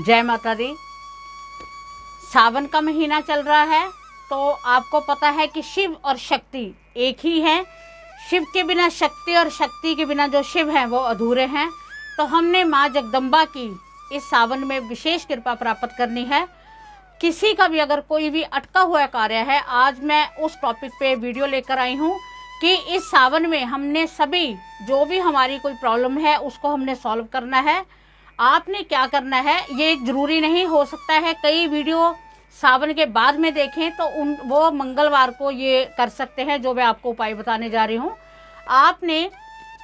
जय माता दी। सावन का महीना चल रहा है तो आपको पता है कि शिव और शक्ति एक ही हैं। शिव के बिना शक्ति और शक्ति के बिना जो शिव हैं वो अधूरे हैं। तो हमने माँ जगदम्बा की इस सावन में विशेष कृपा प्राप्त करनी है। किसी का भी अगर कोई भी अटका हुआ कार्य है, आज मैं उस टॉपिक पे वीडियो लेकर आई हूँ कि इस सावन में हमने सभी जो भी हमारी कोई प्रॉब्लम है उसको हमने सॉल्व करना है। आपने क्या करना है, ये ज़रूरी नहीं, हो सकता है कई वीडियो सावन के बाद में देखें तो वो मंगलवार को ये कर सकते हैं जो मैं आपको उपाय बताने जा रही हूँ। आपने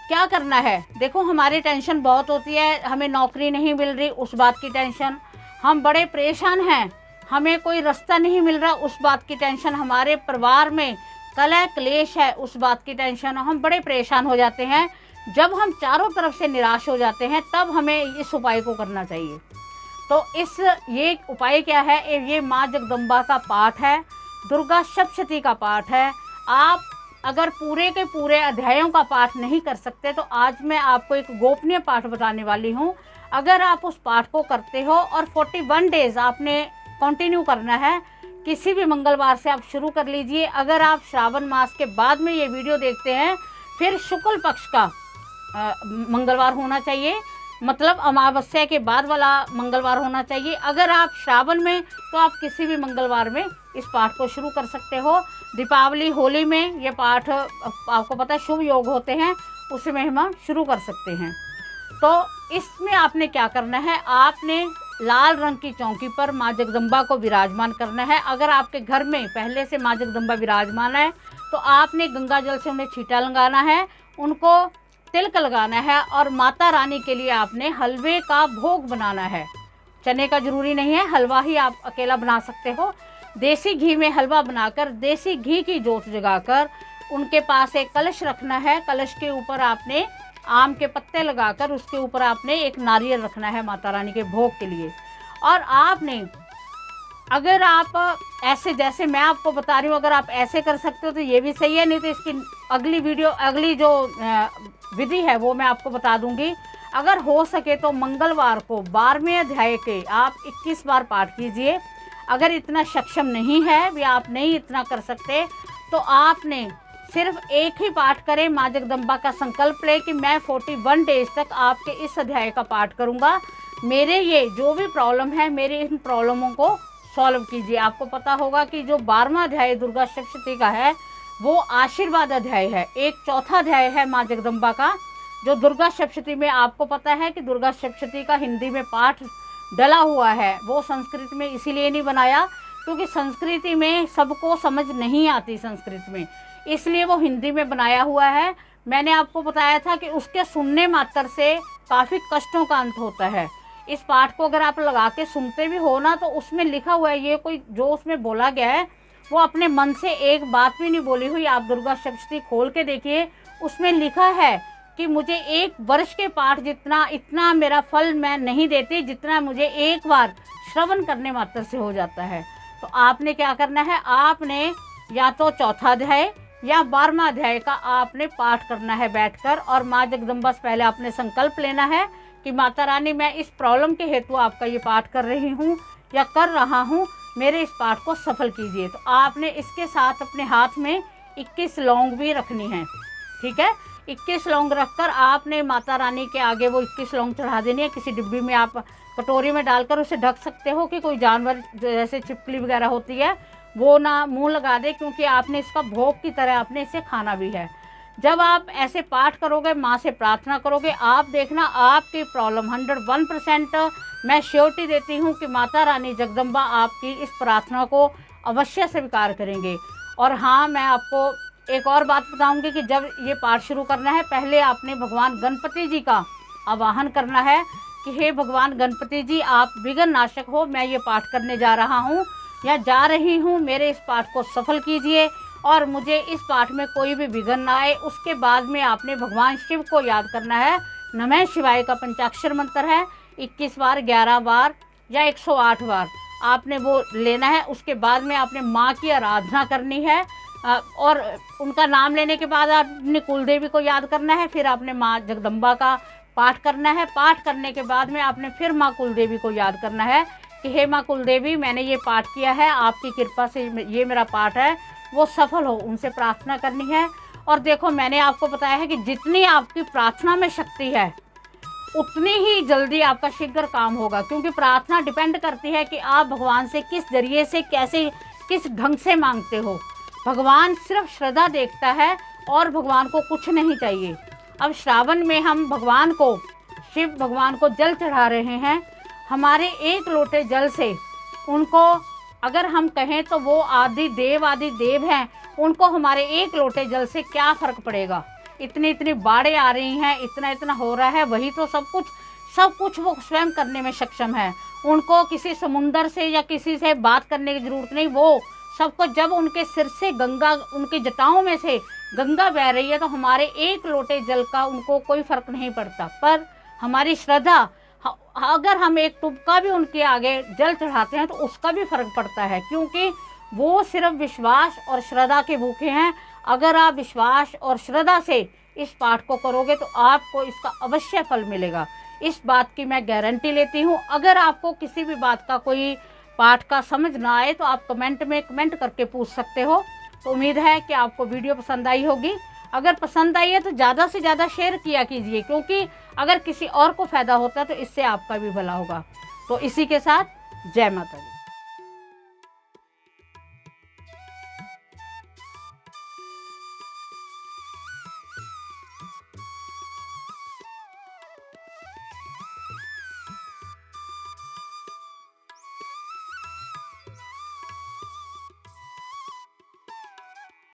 क्या करना है, देखो हमारी टेंशन बहुत होती है, हमें नौकरी नहीं मिल रही उस बात की टेंशन, हम बड़े परेशान हैं, हमें कोई रास्ता नहीं मिल रहा उस बात की टेंशन, हमारे परिवार में कलह क्लेश है उस बात की टेंशन, हम बड़े परेशान हो जाते हैं। जब हम चारों तरफ से निराश हो जाते हैं तब हमें इस उपाय को करना चाहिए। तो ये उपाय क्या है, ये माँ जगदम्बा का पाठ है, दुर्गा सप्तशती का पाठ है। आप अगर पूरे के पूरे अध्यायों का पाठ नहीं कर सकते तो आज मैं आपको एक गोपनीय पाठ बताने वाली हूँ। अगर आप उस पाठ को करते हो और 41 डेज़ आपने कंटिन्यू करना है, किसी भी मंगलवार से आप शुरू कर लीजिए। अगर आप श्रावण मास के बाद में ये वीडियो देखते हैं, फिर शुक्ल पक्ष का मंगलवार होना चाहिए, मतलब अमावस्या के बाद वाला मंगलवार होना चाहिए। अगर आप श्रावण में तो आप किसी भी मंगलवार में इस पाठ को शुरू कर सकते हो। दीपावली होली में ये पाठ आपको पता है शुभ योग होते हैं, उसमें हम शुरू कर सकते हैं। तो इसमें आपने क्या करना है, आपने लाल रंग की चौकी पर माँ जगदम्बा को विराजमान करना है। अगर आपके घर में पहले से माँ जगदम्बा विराजमान है तो आपने गंगा जल से उन्हें छींटा लगाना है, उनको तिलक लगाना है और माता रानी के लिए आपने हलवे का भोग बनाना है। चने का जरूरी नहीं है, हलवा ही आप अकेला बना सकते हो। देसी घी में हलवा बनाकर देसी घी की जोत जगाकर उनके पास एक कलश रखना है। कलश के ऊपर आपने आम के पत्ते लगाकर उसके ऊपर आपने एक नारियल रखना है माता रानी के भोग के लिए। और आपने अगर आप ऐसे जैसे मैं आपको बता रही हूँ अगर आप ऐसे कर सकते हो तो ये भी सही है, नहीं तो इसकी अगली जो विधि है वो मैं आपको बता दूंगी। अगर हो सके तो मंगलवार को 12वें अध्याय के आप 21 बार पाठ कीजिए। अगर इतना सक्षम नहीं है भी, आप नहीं इतना कर सकते, तो आपने सिर्फ एक ही पाठ करें। माँ जगदम्बा का संकल्प ले कि मैं 41 डेज तक आपके इस अध्याय का पाठ करूँगा, मेरे ये जो भी प्रॉब्लम है मेरे इन प्रॉब्लमों को सॉल्व कीजिए। आपको पता होगा कि जो 12वां अध्याय दुर्गा सप्तशती का है वो आशीर्वाद अध्याय है। एक चौथा अध्याय है माँ जगदम्बा का जो दुर्गा सप्तशती में, आपको पता है कि दुर्गा सप्तशती का हिंदी में पाठ डला हुआ है, वो संस्कृत में इसीलिए नहीं बनाया क्योंकि संस्कृति में सबको समझ नहीं आती संस्कृत में, इसलिए वो हिंदी में बनाया हुआ है। मैंने आपको बताया था कि उसके सुनने मात्र से काफ़ी कष्टों का अंत होता है। इस पाठ को अगर आप लगा के सुनते भी हो ना तो उसमें लिखा हुआ है, ये कोई जो उसमें बोला गया है वो अपने मन से एक बात भी नहीं बोली हुई। आप दुर्गा सप्तशती खोल के देखिए, उसमें लिखा है कि मुझे 1 वर्ष के पाठ जितना इतना मेरा फल मैं नहीं देती जितना मुझे एक बार श्रवण करने मात्र से हो जाता है। तो आपने क्या करना है, आपने या तो चौथा अध्याय या 12वां अध्याय का आपने पाठ करना है बैठकर। और माँ जगदम्बा से पहले आपने संकल्प लेना है कि माता रानी मैं इस प्रॉब्लम के हेतु आपका ये पाठ कर रही हूँ या कर रहा हूँ, मेरे इस पाठ को सफल कीजिए। तो आपने इसके साथ अपने हाथ में 21 लौंग भी रखनी है, ठीक है। 21 लौंग रखकर आपने माता रानी के आगे वो 21 लौंग चढ़ा देनी है। किसी डिब्बी में आप कटोरी में डालकर उसे ढक सकते हो कि कोई जानवर जैसे छिपकली वगैरह होती है वो ना मुंह लगा दे, क्योंकि आपने इसका भोग की तरह आपने इसे खाना भी है। जब आप ऐसे पाठ करोगे, माँ से प्रार्थना करोगे, आप देखना आपकी प्रॉब्लम 101% मैं श्योरिटी देती हूँ कि माता रानी जगदम्बा आपकी इस प्रार्थना को अवश्य स्वीकार करेंगे। और हाँ, मैं आपको एक और बात बताऊंगी कि जब ये पाठ शुरू करना है पहले आपने भगवान गणपति जी का आवाहन करना है कि हे भगवान गणपति जी, आप विघ्न नाशक हो, मैं ये पाठ करने जा रहा हूँ या जा रही हूँ, मेरे इस पाठ को सफल कीजिए और मुझे इस पाठ में कोई भी विघ्न ना आए। उसके बाद में आपने भगवान शिव को याद करना है। नमः शिवाय का पंचाक्षर मंत्र है, 21 बार, 11 बार या 108 बार आपने वो लेना है। उसके बाद में आपने माँ की आराधना करनी है और उनका नाम लेने के बाद आपने कुलदेवी को याद करना है। फिर आपने माँ जगदम्बा का पाठ करना है। पाठ करने के बाद में आपने फिर माँ कुलदेवी को याद करना है कि हे माँ कुलदेवी, मैंने ये पाठ किया है, आपकी कृपा से ये मेरा पाठ है वो सफल हो, उनसे प्रार्थना करनी है। और देखो, मैंने आपको बताया है कि जितनी आपकी प्रार्थना में शक्ति है उतनी ही जल्दी आपका शीघ्र काम होगा, क्योंकि प्रार्थना डिपेंड करती है कि आप भगवान से किस जरिए से, कैसे, किस ढंग से मांगते हो। भगवान सिर्फ श्रद्धा देखता है और भगवान को कुछ नहीं चाहिए। अब श्रावण में हम भगवान को, शिव भगवान को जल चढ़ा रहे हैं। हमारे एक लोटे जल से उनको, अगर हम कहें तो वो आदि देव हैं, उनको हमारे एक लोटे जल से क्या फ़र्क पड़ेगा। इतनी बाढ़ें आ रही हैं, इतना हो रहा है, वही तो सब कुछ वो स्वयं करने में सक्षम है। उनको किसी समुंदर से या किसी से बात करने की ज़रूरत नहीं। वो सबको, जब उनके सिर से गंगा, उनकी जटाओं में से गंगा बह रही है, तो हमारे एक लोटे जल का उनको कोई फ़र्क नहीं पड़ता। पर हमारी श्रद्धा, अगर हम एक टुबका भी उनके आगे जल चढ़ाते हैं तो उसका भी फ़र्क पड़ता है, क्योंकि वो सिर्फ विश्वास और श्रद्धा के भूखे हैं। अगर आप विश्वास और श्रद्धा से इस पाठ को करोगे तो आपको इसका अवश्य फल मिलेगा। इस बात की मैं गारंटी लेती हूँ। अगर आपको किसी भी बात का, कोई पाठ का समझ ना आए तो आप कमेंट में कमेंट करके पूछ सकते हो। तो उम्मीद है कि आपको वीडियो पसंद आई होगी। अगर पसंद आई है तो ज़्यादा से ज़्यादा शेयर किया कीजिए, क्योंकि अगर किसी और को फ़ायदा होता है तो इससे आपका भी भला होगा। तो इसी के साथ जय माता दी।